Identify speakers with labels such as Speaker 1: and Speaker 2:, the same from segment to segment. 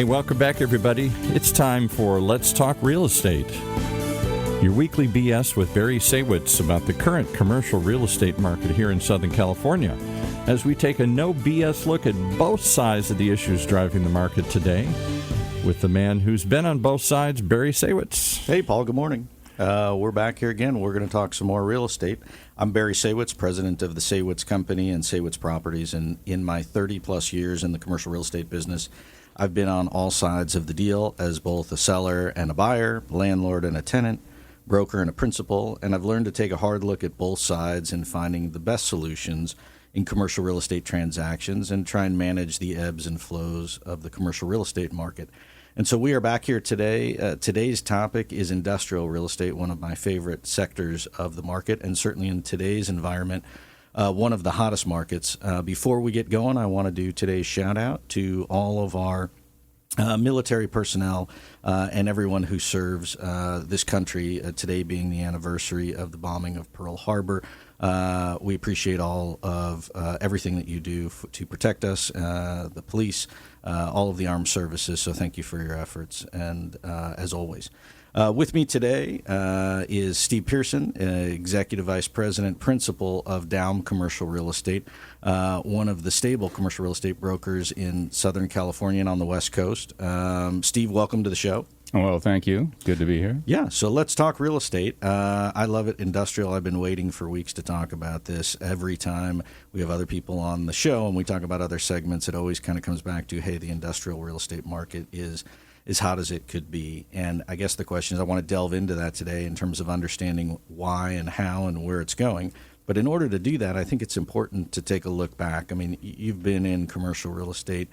Speaker 1: Hey, welcome back, everybody. It's time for Let's Talk Real Estate, your weekly BS with Barry Saywitz about the current commercial real estate market here in Southern California, as we take a no BS look at both sides of the issues driving the market today with the man who's been on both sides, Barry Saywitz.
Speaker 2: Hey, Paul, good morning. We're back here again. We're going to talk some more real estate. I'm Barry Saywitz, president of the Saywitz Company and Saywitz Properties, and in my 30-plus years in the commercial real estate business, I've been on all sides of the deal as both a seller and a buyer, landlord and a tenant, broker and a principal, and I've learned to take a hard look at both sides in finding the best solutions in commercial real estate transactions and try and manage the ebbs and flows of the commercial real estate market. And so we are back here today. Today's topic is industrial real estate, one of my favorite sectors of the market, and certainly in today's environment, one of the hottest markets. Before we get going, I want to do today's shout out to all of our military personnel and everyone who serves this country, today being the anniversary of the bombing of Pearl Harbor. We appreciate all of everything that you do to protect us, the police, all of the armed services. So thank you for your efforts. And as always, with me today is Steve Pearson, Executive Vice President, Principal of DAUM Commercial Real Estate, one of the stable commercial real estate brokers in Southern California and on the West Coast. Steve, welcome to the show.
Speaker 3: Well, thank you. Good to be here.
Speaker 2: Yeah, so let's talk real estate. I love it. Industrial, I've been waiting for weeks to talk about this. Every time we have other people on the show and we talk about other segments, it always kind of comes back to, hey, the industrial real estate market is as hot as it could be. And I guess the question is, I want to delve into that today in terms of understanding why and how and where it's going. But in order to do that, I think it's important to take a look back. I mean, you've been in commercial real estate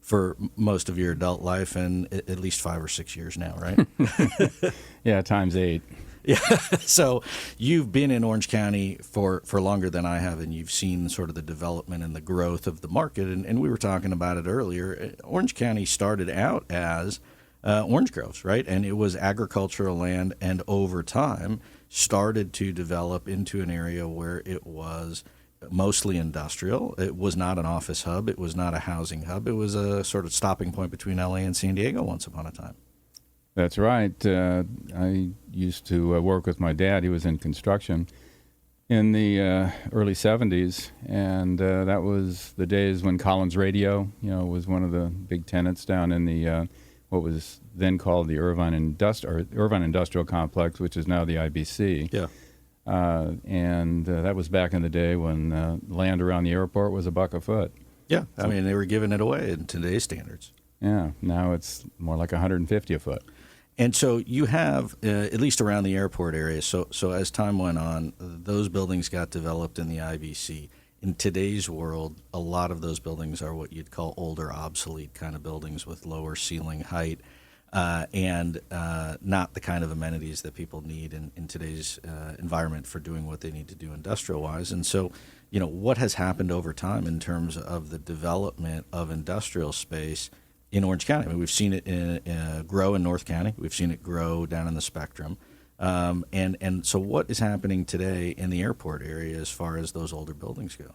Speaker 2: for most of your adult life and at least 5 or 6 years now, right?
Speaker 3: Yeah, times 8.
Speaker 2: Yeah. So you've been in Orange County for longer than I have, and you've seen sort of the development and the growth of the market. And we were talking about it earlier. Orange County started out as orange groves, right? And it was agricultural land, and over time started to develop into an area where it was mostly industrial. It was not an office hub. It was not a housing hub. It was a sort of stopping point between LA and San Diego once upon a time.
Speaker 3: That's right. I used to work with my dad. He was in construction in the early 70s, and that was the days when Collins Radio, was one of the big tenants down in the what was then called the Irvine Industrial Complex, which is now the IBC.
Speaker 2: Yeah.
Speaker 3: And that was back in the day when land around the airport was $1 a foot.
Speaker 2: Yeah, I mean, they were giving it away in today's standards.
Speaker 3: Yeah, now it's more like $150 a foot.
Speaker 2: And so you have, at least around the airport area, so as time went on, those buildings got developed in the IBC. In today's world, a lot of those buildings are what you'd call older, obsolete kind of buildings with lower ceiling height and not the kind of amenities that people need in today's environment for doing what they need to do industrial-wise. And so, what has happened over time in terms of the development of industrial space in Orange County? I mean, we've seen it grow in North County. We've seen it grow down in the Spectrum. And so what is happening today in the airport area as far as those older buildings go?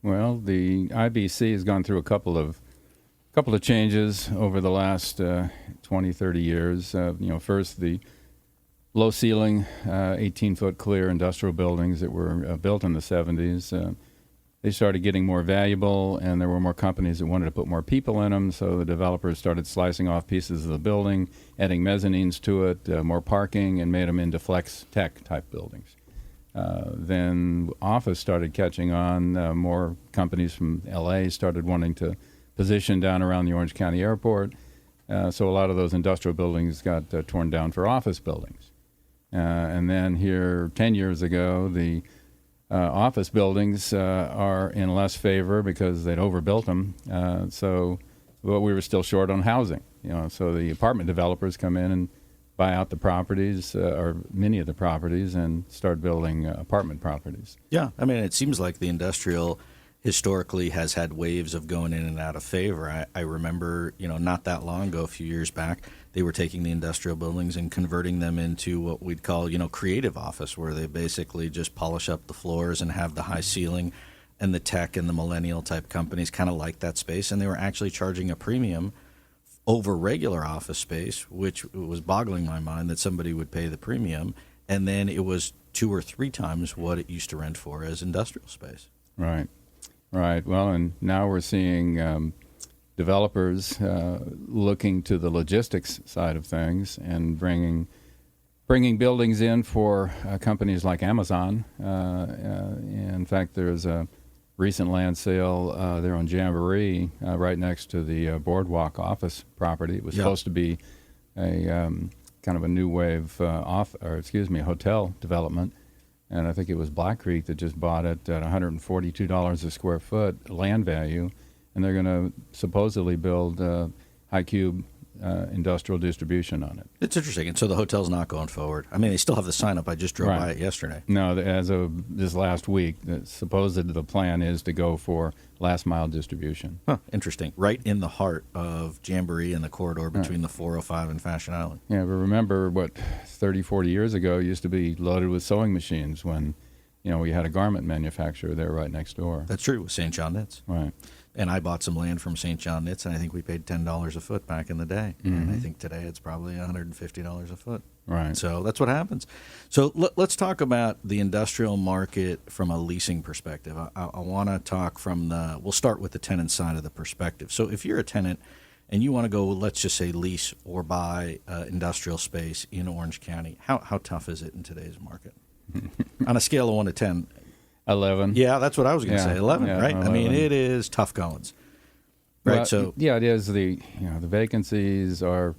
Speaker 3: Well, the IBC has gone through a couple of changes over the last 20, 30 years. First, the low ceiling, 18-foot clear industrial buildings that were built in the 70s. They started getting more valuable, and there were more companies that wanted to put more people in them, so the developers started slicing off pieces of the building, adding mezzanines to it, more parking, and made them into flex tech type buildings. Then office started catching on. More companies from LA started wanting to position down around the Orange County airport, so a lot of those industrial buildings got torn down for office buildings. And then here 10 years ago, the office buildings are in less favor because they'd overbuilt them. But we were still short on housing. So the apartment developers come in and buy out the properties, or many of the properties, and start building apartment properties.
Speaker 2: Yeah, I mean, it seems like the industrial historically has had waves of going in and out of favor. I remember, not that long ago, a few years back, they were taking the industrial buildings and converting them into what we'd call, creative office, where they basically just polish up the floors and have the high ceiling, and the tech and the millennial type companies kind of like that space, and they were actually charging a premium over regular office space, which was boggling my mind that somebody would pay the premium, and then it was 2 or 3 times what it used to rent for as industrial space.
Speaker 3: Right. Well, and now we're seeing developers looking to the logistics side of things and bringing buildings in for companies like Amazon. In fact, there's a recent land sale there on Jamboree, right next to the Boardwalk office property. It was supposed to be a kind of a new wave hotel development, and I think it was Black Creek that just bought it at $142 a square foot land value, and they're going to supposedly build high cube industrial distribution on it.
Speaker 2: It's interesting. And so the hotel's not going forward. I mean, they still have the sign up. I just drove by it yesterday.
Speaker 3: No, as of this last week, supposedly the plan is to go for last mile distribution.
Speaker 2: Huh, interesting. Right in the heart of Jamboree and the corridor between the 405 and Fashion Island.
Speaker 3: Yeah, but remember what 30, 40 years ago used to be loaded with sewing machines when, we had a garment manufacturer there right next door.
Speaker 2: That's true, with St. John Knits.
Speaker 3: Right.
Speaker 2: And I bought some land from St. John Knits, and I think we paid $10 a foot back in the day. Mm-hmm. And I think today it's probably $150 a foot.
Speaker 3: Right.
Speaker 2: So that's what happens. So let's talk about the industrial market from a leasing perspective. I want to talk we'll start with the tenant side of the perspective. So if you're a tenant and you want to go, let's just say lease or buy industrial space in Orange County, how tough is it in today's market? On a scale of 1 to 10.
Speaker 3: 11.
Speaker 2: Yeah, that's what I was going to say. 11, right?
Speaker 3: 11.
Speaker 2: I mean, it is tough goings. Right.
Speaker 3: Well,
Speaker 2: so
Speaker 3: yeah, it is. The vacancies are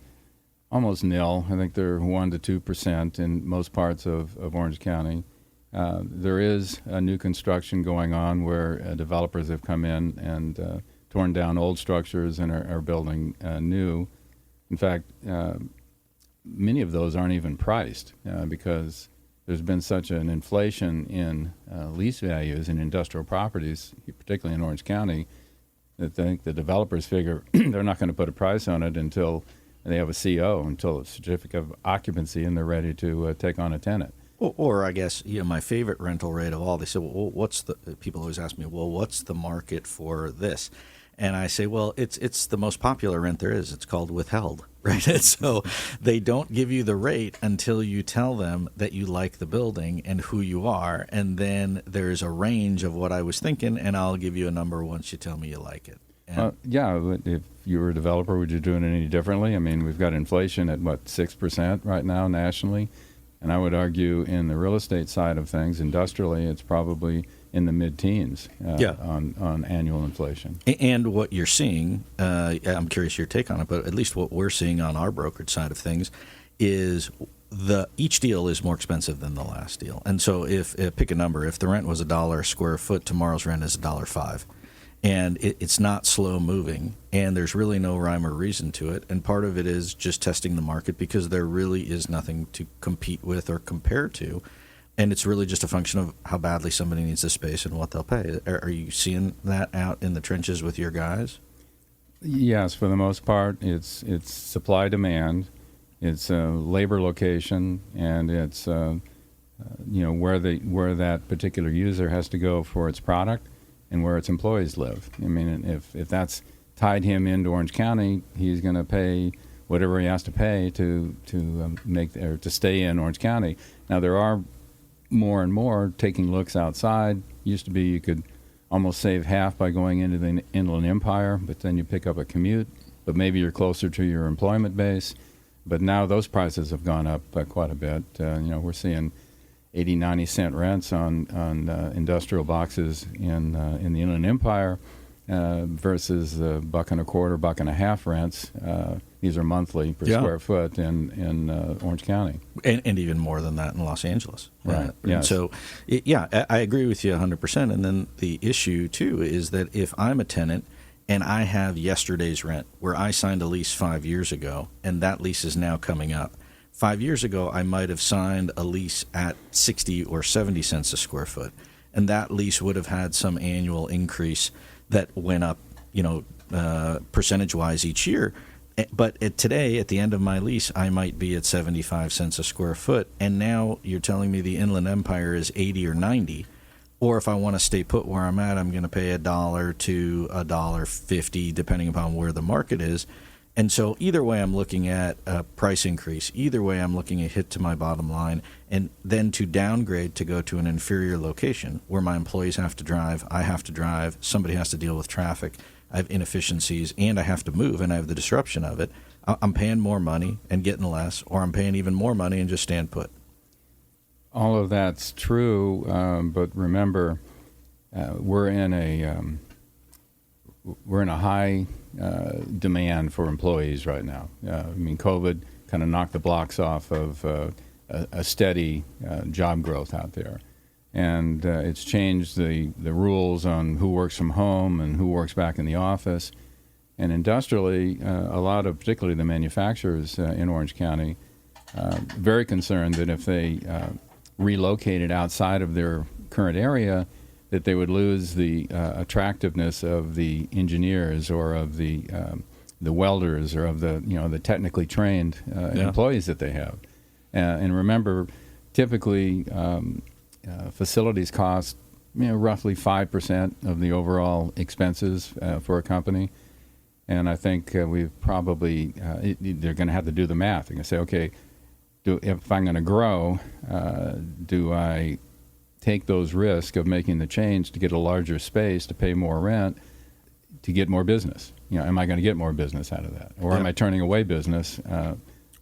Speaker 3: almost nil. I think they're 1 to 2% in most parts of Orange County. There is a new construction going on where developers have come in and torn down old structures and are building new. In fact, many of those aren't even priced because there's been such an inflation in lease values in industrial properties, particularly in Orange County, that I think the developers figure they're not going to put a price on it until they have a CO, until a certificate of occupancy, and they're ready to take on a tenant.
Speaker 2: Or I guess, my favorite rental rate of all, they say, well, people always ask me, well, what's the market for this? And I say, well, it's the most popular rent there is. It's called withheld, right? And so they don't give you the rate until you tell them that you like the building and who you are. And then there's a range of what I was thinking, and I'll give you a number once you tell me you like it.
Speaker 3: If you were a developer, would you do it any differently? I mean, we've got inflation at, 6% right now nationally? And I would argue in the real estate side of things, industrially, it's probably in the mid-teens on annual inflation.
Speaker 2: And what you're seeing, I'm curious your take on it, but at least what we're seeing on our brokerage side of things is each deal is more expensive than the last deal. And so pick a number, if the rent was $1 a square foot, tomorrow's rent is $1.05. And it's not slow moving, and there's really no rhyme or reason to it. And part of it is just testing the market because there really is nothing to compete with or compare to. And it's really just a function of how badly somebody needs the space and what they'll pay. Are you seeing that out in the trenches with your guys?
Speaker 3: Yes, for the most part, it's supply demand, it's labor location, and it's where that particular user has to go for its product and where its employees live. I mean, if that's tied him into Orange County, he's going to pay whatever he has to pay to stay in Orange County. Now there are more and more taking looks outside. Used to be you could almost save half by going into the Inland Empire, but then you pick up a commute, but maybe you're closer to your employment base. But now those prices have gone up quite a bit. We're seeing 80, 90 cent rents on industrial boxes in the Inland Empire versus $1.25, $1.50 rents. These are monthly per square foot in Orange County.
Speaker 2: And even more than that in Los Angeles.
Speaker 3: Right.
Speaker 2: Yes. So, I agree with you 100%. And then the issue, too, is that if I'm a tenant and I have yesterday's rent where I signed a lease 5 years ago and that lease is now coming up, 5 years ago, I might have signed a lease at 60 or 70 cents a square foot, and that lease would have had some annual increase that went up, percentage-wise each year. But today, at the end of my lease, I might be at 75 cents a square foot, and now you're telling me the Inland Empire is 80 or 90, or if I want to stay put where I'm at, I'm going to pay $1 to $1.50, depending upon where the market is. And so either way, I'm looking at a price increase. Either way, I'm looking at hit to my bottom line, and then to downgrade to go to an inferior location where my employees have to drive, I have to drive, somebody has to deal with traffic, I have inefficiencies, and I have to move, and I have the disruption of it. I'm paying more money and getting less, or I'm paying even more money and just stand put.
Speaker 3: All of that's true, but remember, we're in a high demand for employees right now. COVID kind of knocked the blocks off of a steady job growth out there, and it's changed the rules on who works from home and who works back in the office. And industrially, a lot of, particularly the manufacturers in Orange County, very concerned that if they relocated outside of their current area, that they would lose the attractiveness of the engineers or of the welders or of the technically trained employees that they have. And remember, typically facilities cost roughly 5% of the overall expenses for a company. And I think we've probably they're going to have to do the math. They're going to say, okay, if I'm going to grow, do I take those risks of making the change to get a larger space, to pay more rent, to get more business? Am I going to get more business out of that? Or am I turning away business?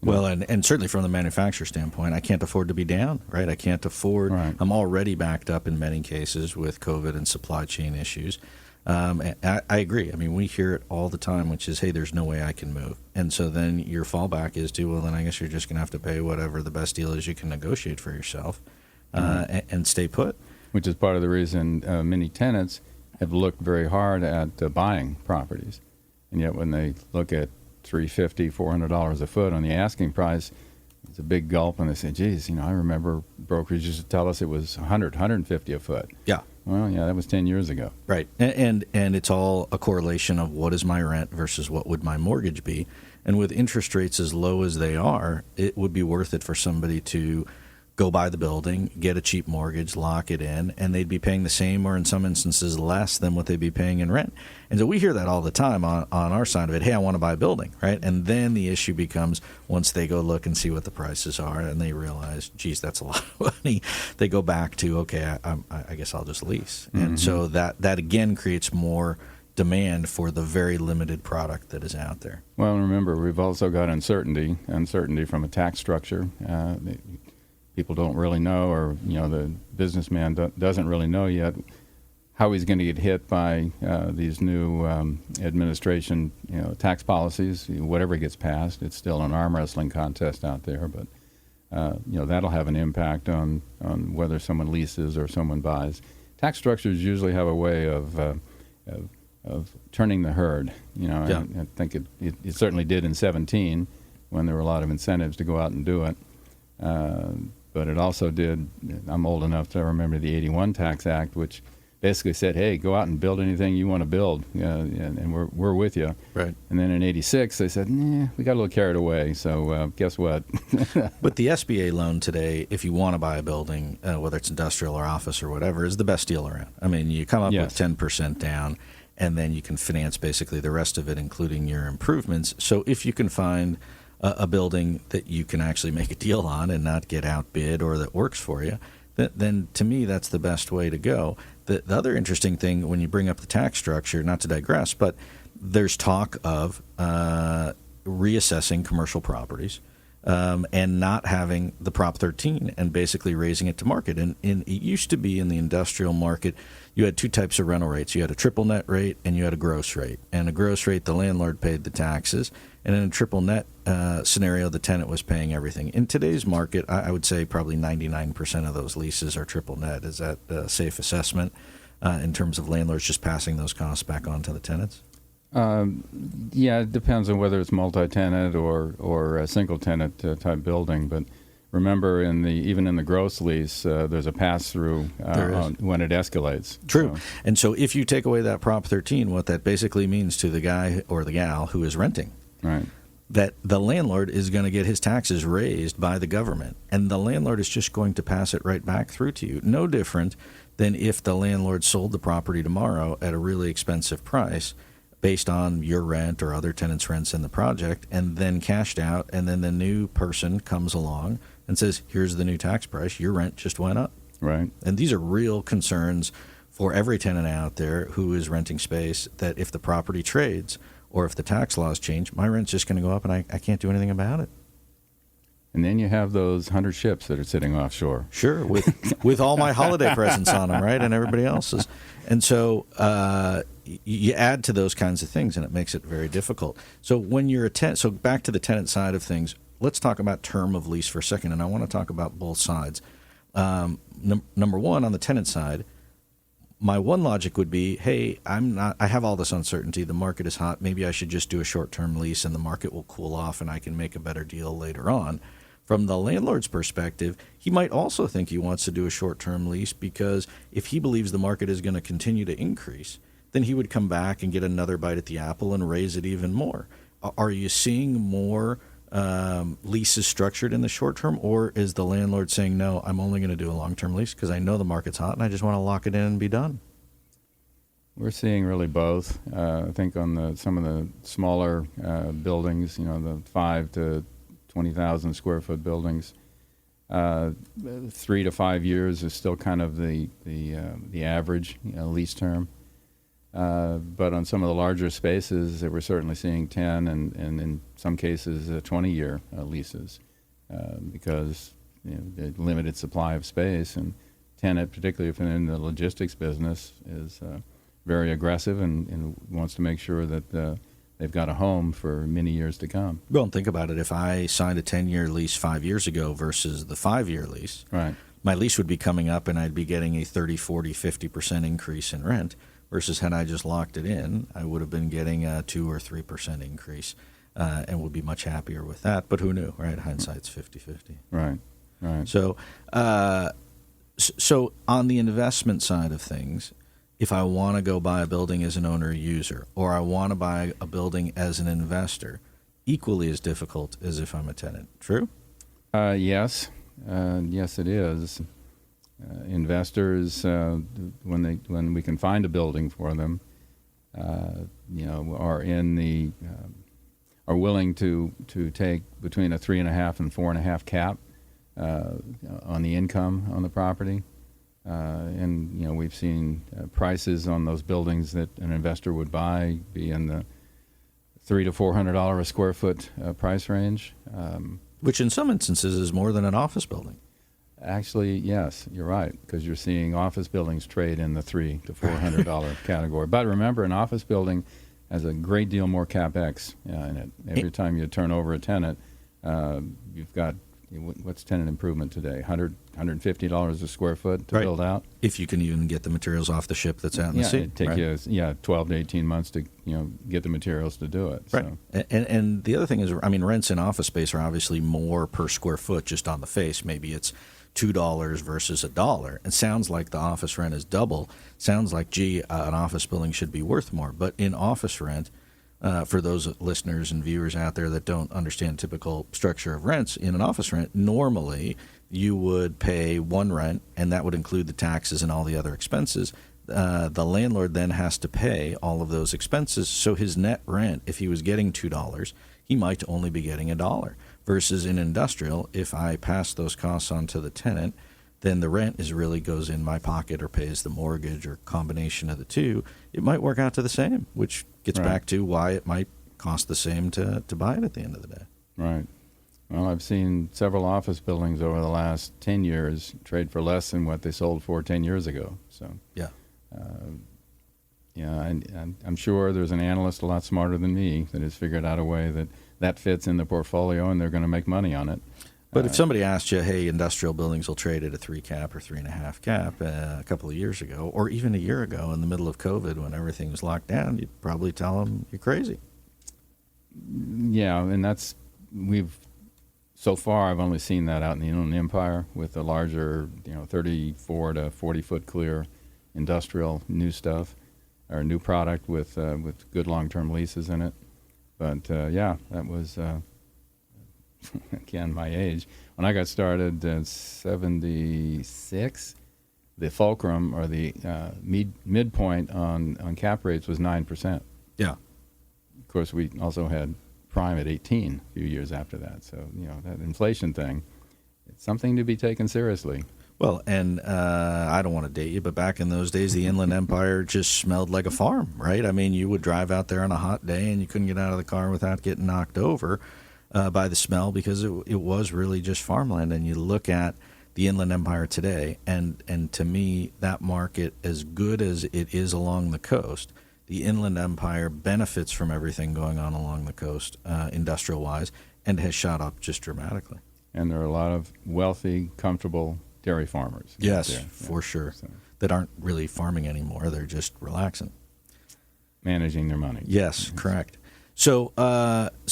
Speaker 2: Well, and certainly from the manufacturer standpoint, I can't afford to be down, right? I can't afford.
Speaker 3: Right.
Speaker 2: I'm already backed up in many cases with COVID and supply chain issues. And I agree. I mean, we hear it all the time, which is, hey, there's no way I can move. And so then your fallback is to, well, then I guess you're just going to have to pay whatever the best deal is you can negotiate for yourself and stay put.
Speaker 3: Which is part of the reason many tenants have looked very hard at buying properties. And yet when they look at $350, $400 a foot on the asking price, it's a big gulp, and they say, geez, I remember brokers used to tell us it was $100, $150 a foot.
Speaker 2: Yeah.
Speaker 3: Well, yeah, that was 10 years ago.
Speaker 2: Right. And it's all a correlation of what is my rent versus what would my mortgage be. And with interest rates as low as they are, it would be worth it for somebody to go buy the building, get a cheap mortgage, lock it in, and they'd be paying the same or in some instances less than what they'd be paying in rent. And so we hear that all the time on our side of it. Hey, I want to buy a building, right? And then the issue becomes once they go look and see what the prices are and they realize, geez, that's a lot of money, they go back to, okay, I guess I'll just lease. Mm-hmm. And so that again creates more demand for the very limited product that is out there.
Speaker 3: Well, remember, we've also got uncertainty from a tax structure. People don't really know, or the businessman doesn't really know yet how he's going to get hit by these new administration tax policies. Whatever gets passed, it's still an arm wrestling contest out there, but that'll have an impact on whether someone leases or someone buys. Tax structures usually have a way of turning the herd. I think it certainly did in 17 when there were a lot of incentives to go out and do it. But it also did, I'm old enough to remember the 81 Tax Act, which basically said, hey, go out and build anything you want to build, and we're with you.
Speaker 2: Right.
Speaker 3: And then in 86, they said, we got a little carried away, so guess what?
Speaker 2: But the SBA loan today, if you want to buy a building, whether it's industrial or office or whatever, is the best deal around. I mean, you come up with 10% down, and then you can finance basically the rest of it, including your improvements. So if you can find a building that you can actually make a deal on and not get outbid or that works for you, then to me that's the best way to go. The other interesting thing when you bring up the tax structure, not to digress, but there's talk of reassessing commercial properties and not having the Prop 13 and basically raising it to market. And it used to be in the industrial market, you had two types of rental rates. You had a triple net rate and you had a gross rate. And a gross rate, the landlord paid the taxes. And in a triple net scenario, the tenant was paying everything. In today's market, I would say probably 99% of those leases are triple net. Is that a safe assessment in terms of landlords just passing those costs back on to the tenants?
Speaker 3: Yeah, it depends on whether it's multi-tenant or a single-tenant type building. But remember, even in the gross lease, there's a pass-through when it escalates.
Speaker 2: True. And so if you take away that Prop 13, what that basically means to the guy or the gal who is renting,
Speaker 3: right,
Speaker 2: that the landlord is going to get his taxes raised by the government, and the landlord is just going to pass it right back through to you. No different than if the landlord sold the property tomorrow at a really expensive price, based on your rent or other tenants' rents in the project, and then cashed out, and then the new person comes along and says, here's the new tax price, your rent just went up.
Speaker 3: Right.
Speaker 2: And these are real concerns for every tenant out there who is renting space, that if the property trades or if the tax laws change, my rent's just going to go up and I can't do anything about it.
Speaker 3: And then you have those 100 ships that are sitting offshore.
Speaker 2: Sure, with all my holiday presents on them, right, and everybody else's. And so you add to those kinds of things, and it makes it very difficult. So when you're so back to the tenant side of things, let's talk about term of lease for a second, and I want to talk about both sides. Number one, on the tenant side, my one logic would be, hey, I have all this uncertainty. The market is hot. Maybe I should just do a short-term lease, and the market will cool off, and I can make a better deal later on. From the landlord's perspective, he might also think he wants to do a short-term lease, because if he believes the market is going to continue to increase, then he would come back and get another bite at the apple and raise it even more. Are you seeing more leases structured in the short term, or is the landlord saying, no, I'm only going to do a long-term lease because I know the market's hot and I just want to lock it in and be done?
Speaker 3: We're seeing really both. I think on some of the smaller buildings, the 5 to 20,000 square foot buildings, 3 to 5 years is still kind of the average lease term. But on some of the larger spaces, we're certainly seeing 10 and in some cases 20-year leases because the limited supply of space, and tenant, particularly if they're in the logistics business, is very aggressive and wants to make sure that they've got a home for many years to come.
Speaker 2: Well, and think about it. If I signed a 10-year lease 5 years ago versus the 5-year lease,
Speaker 3: right,
Speaker 2: my lease would be coming up and I'd be getting a 30, 40, 50% increase in rent, versus had I just locked it in, I would have been getting a 2 or 3% increase and would be much happier with that. But who knew, right? Hindsight's 50-50.
Speaker 3: Right, right.
Speaker 2: So, so on the investment side of things, if I want to go buy a building as an owner-user, or I want to buy a building as an investor, equally as difficult as if I'm a tenant. True?
Speaker 3: Yes. Yes, it is. Investors, when we can find a building for them, are willing to take between a 3.5 and 4.5 cap on the income on the property. And we've seen prices on those buildings that an investor would buy be in the $300 to $400 a square foot price range,
Speaker 2: which in some instances is more than an office building.
Speaker 3: Actually, yes, you're right, because you're seeing office buildings trade in the $300 to $400 category. But remember, an office building has a great deal more CapEx in it. Every time you turn over a tenant, you've got, what's tenant improvement today? $150 a square foot to build out. If
Speaker 2: you can even get the materials off the ship that's out in the sea.
Speaker 3: It'd take you 12 to 18 months to get the materials to do it.
Speaker 2: Right.
Speaker 3: So.
Speaker 2: And the other thing is, rents in office space are obviously more per square foot just on the face. Maybe it's $2 versus $1. It sounds like the office rent is double. Sounds like, an office building should be worth more. But in office rent, for those listeners and viewers out there that don't understand typical structure of rents, in an office rent, normally you would pay one rent, and that would include the taxes and all the other expenses. The landlord then has to pay all of those expenses. So his net rent, if he was getting $2, he might only be getting $1. Versus in industrial, if I pass those costs on to the tenant, then the rent really goes in my pocket or pays the mortgage or combination of the two. It might work out to the same, which gets back to why it might cost the same to buy it at the end of the day.
Speaker 3: Right. Well, I've seen several office buildings over the last 10 years trade for less than what they sold for 10 years ago. So
Speaker 2: yeah.
Speaker 3: And I'm sure there's an analyst a lot smarter than me that has figured out a way that fits in the portfolio, and they're going to make money on it.
Speaker 2: But if somebody asked you, hey, industrial buildings will trade at a 3 cap or 3.5 cap a couple of years ago, or even a year ago in the middle of COVID when everything was locked down, you'd probably tell them you're crazy.
Speaker 3: Yeah, and so far I've only seen that out in the Inland Empire with the larger, 34 to 40 foot clear industrial new stuff or new product with good long-term leases in it. But that was again my age. When I got started in 76, the fulcrum or the midpoint on cap rates was 9%.
Speaker 2: Yeah.
Speaker 3: course, we also had prime at 18 a few years after that. So, that inflation thing, it's something to be taken seriously.
Speaker 2: Well, and I don't want to date you, but back in those days, the Inland Empire just smelled like a farm, right? I mean, you would drive out there on a hot day, and you couldn't get out of the car without getting knocked over by the smell, because it was really just farmland. And you look at the Inland Empire today, and to me, that market, as good as it is along the coast, the Inland Empire benefits from everything going on along the coast, industrial-wise, and has shot up just dramatically.
Speaker 3: And there are a lot of wealthy, comfortable dairy farmers.
Speaker 2: Yes, for sure. So, that aren't really farming anymore. They're just relaxing.
Speaker 3: Managing their money.
Speaker 2: Yes, correct. So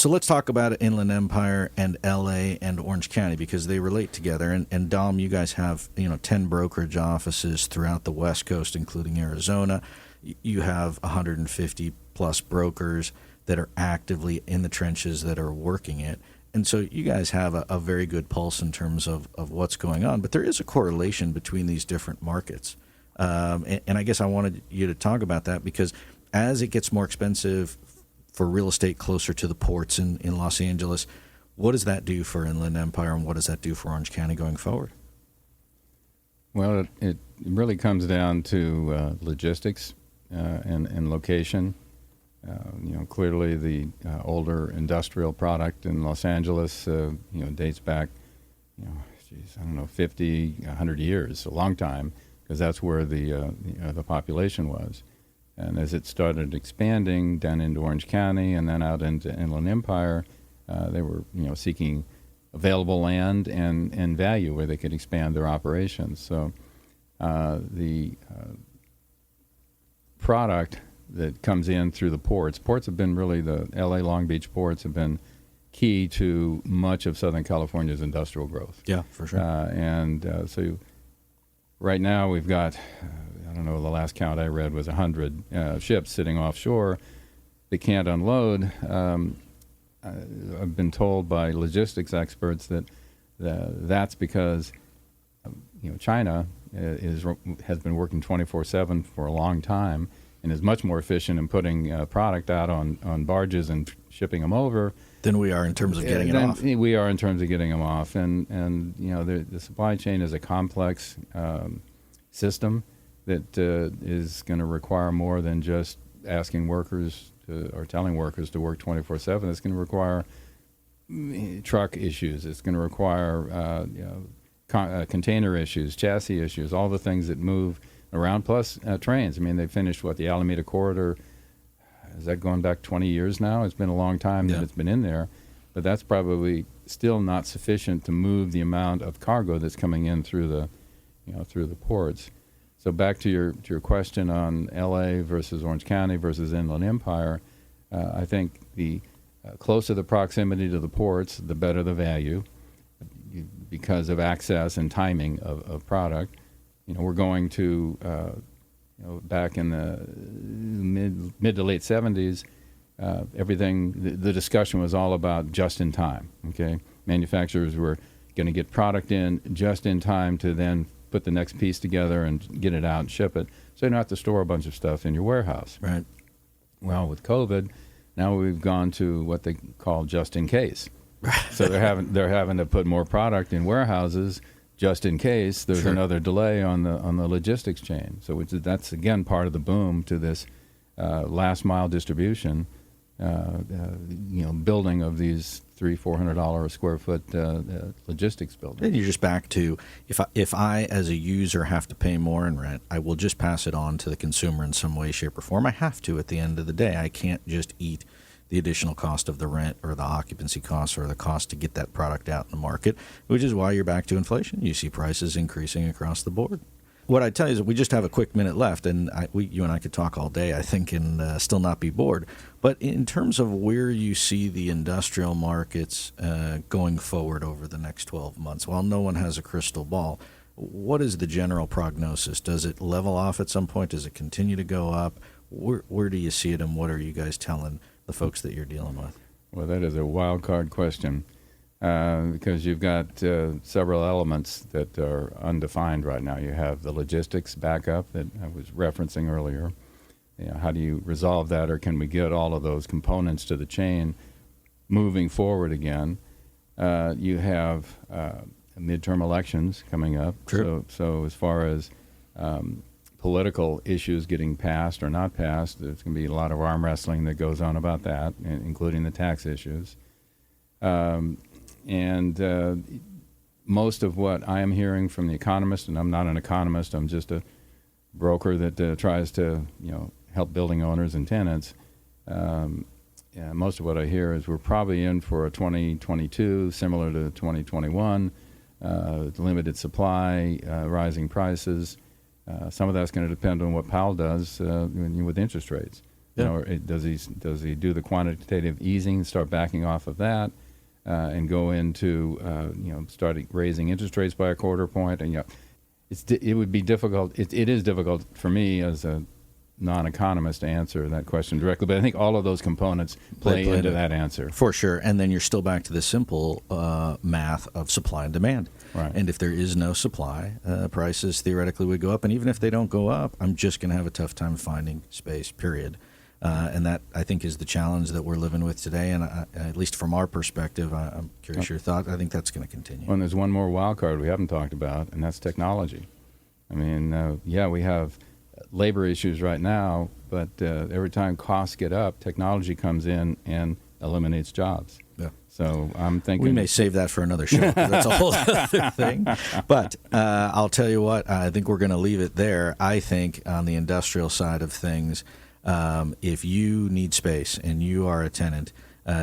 Speaker 2: let's talk about Inland Empire and L.A. and Orange County, because they relate together. And DAUM, you guys have 10 brokerage offices throughout the West Coast, including Arizona. You have 150 plus brokers that are actively in the trenches that are working it. And so you guys have a very good pulse in terms of what's going on. But there is a correlation between these different markets. And I guess I wanted you to talk about that, because as it gets more expensive for real estate closer to the ports in Los Angeles, what does that do for Inland Empire, and what does that do for Orange County going forward?
Speaker 3: Well, it really comes down to logistics and location. Clearly the older industrial product in Los Angeles, dates back, 50, 100 years, a long time, because that's where the population was. And as it started expanding down into Orange County and then out into Inland Empire, they were, seeking available land and value where they could expand their operations. So the product that comes in through the ports have been really, the LA Long Beach ports have been key to much of Southern California's industrial growth.
Speaker 2: Yeah, for sure.
Speaker 3: So right now we've got, I don't know, the last count I read was 100 ships sitting offshore that can't unload. I've been told by logistics experts that that's because China has been working 24/7 for a long time, and is much more efficient in putting product out on barges and shipping them over
Speaker 2: than we are in terms of getting it off.
Speaker 3: We are in terms of getting them off, and the supply chain is a complex system that is going to require more than just asking workers or telling workers to work 24/7. It's going to require truck issues. It's going to require container issues, chassis issues, all the things that move around, plus trains. I mean, they finished, the Alameda Corridor, is that going back 20 years now? It's been a long time that it's been in there, but that's probably still not sufficient to move the amount of cargo that's coming in through the ports. So back to your question on L.A. versus Orange County versus Inland Empire, I think the closer the proximity to the ports, the better the value, because of access and timing of product. We're going to, back in the mid to late 70s, everything, the discussion was all about just in time, okay? Manufacturers were going to get product in just in time to then put the next piece together and get it out and ship it, so you don't have to store a bunch of stuff in your warehouse.
Speaker 2: Right.
Speaker 3: Well, with COVID, now we've gone to what they call just in case. So they're having to put more product in warehouses just in case there's another delay on the logistics chain. So that's again part of the boom to this last mile distribution, building of these $300-400 a square foot logistics buildings.
Speaker 2: Then you're just back to, if I as a user have to pay more in rent, I will just pass it on to the consumer in some way, shape, or form. I have to at the end of the day. I can't just eat the additional cost of the rent or the occupancy costs or the cost to get that product out in the market, which is why you're back to inflation. You see prices increasing across the board. What I tell you is that we just have a quick minute left, and you and I could talk all day, I think, and still not be bored. But in terms of where you see the industrial markets going forward over the next 12 months, while no one has a crystal ball, what is the general prognosis? Does it level off at some point? Does it continue to go up? Where do you see it, and what are you guys telling the folks that you're dealing with?
Speaker 3: Well, that is a wild card question because you've got several elements that are undefined right now. You have the logistics backup that I was referencing earlier. how do you resolve that, or can we get all of those components to the chain moving forward again? You have midterm elections coming up.
Speaker 2: True.
Speaker 3: So as far as political issues getting passed or not passed, there's going to be a lot of arm wrestling that goes on about that, including the tax issues. Most of what I am hearing from the economist, and I'm not an economist, I'm just a broker that tries to help building owners and tenants. Most of what I hear is we're probably in for a 2022 similar to 2021, limited supply, rising prices. Some of that's going to depend on what Powell does with interest rates.
Speaker 2: Yeah.
Speaker 3: Does he do the quantitative easing, start backing off of that, and go into start raising interest rates by a quarter point? And it would be difficult. It is difficult for me as a non-economist to answer that question directly, but I think all of those components play into that answer.
Speaker 2: For sure. And then you're still back to the simple math of supply and demand.
Speaker 3: Right.
Speaker 2: And if there is no supply, prices theoretically would go up. And even if they don't go up, I'm just going to have a tough time finding space, period. And that, I think, is the challenge that we're living with today. And at least from our perspective, I'm curious your thought. I think that's going to continue.
Speaker 3: Well, and there's one more wild card we haven't talked about, and that's technology. I mean, we have labor issues right now, but every time costs get up, technology comes in and eliminates jobs.
Speaker 2: Yeah.
Speaker 3: So I'm thinking
Speaker 2: we may save that for another show, 'cause that's a whole other thing. But I'll tell you what, I think we're going to leave it there. I think on the industrial side of things, if you need space and you are a tenant,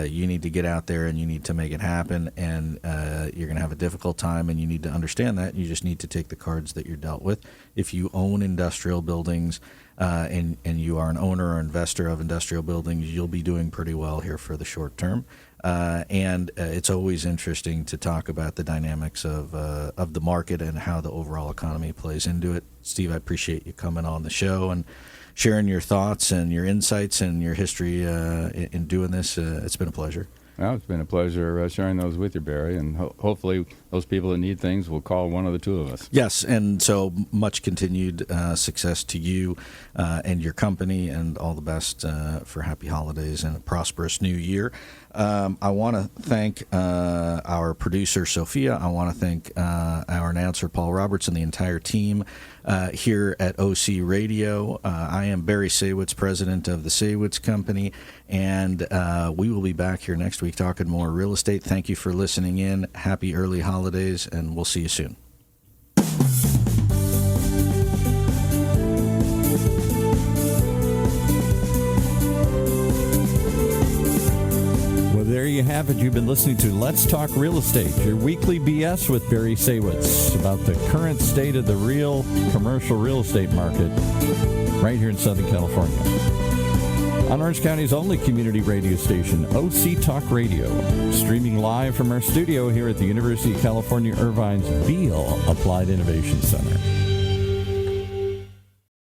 Speaker 2: you need to get out there and you need to make it happen, and you're going to have a difficult time, and you need to understand that. You just need to take the cards that you're dealt with. If you own industrial buildings and you are an owner or investor of industrial buildings, you'll be doing pretty well here for the short term. And it's always interesting to talk about the dynamics of the market and how the overall economy plays into it. Steve, I appreciate you coming on the show and sharing your thoughts and your insights and your history in doing this. It's been a pleasure.
Speaker 3: Well, it's been a pleasure sharing those with you, Barry, and hopefully those people that need things will call one of the two of us.
Speaker 2: Yes, and so much continued success to you and your company, and all the best for happy holidays and a prosperous new year. I want to thank our producer, Sophia. I want to thank our announcer, Paul Roberts, and the entire team here at OC Radio. I am Barry Saywitz, president of the Saywitz Company, and we will be back here next week talking more real estate. Thank you for listening in. Happy early holidays, and we'll see you soon.
Speaker 1: There you have it. You've been listening to Let's Talk Real Estate, your weekly BS with Barry Saywitz about the current state of the real commercial real estate market right here in Southern California. On Orange County's only community radio station, OC Talk Radio, streaming live from our studio here at the University of California Irvine's Beale Applied Innovation Center.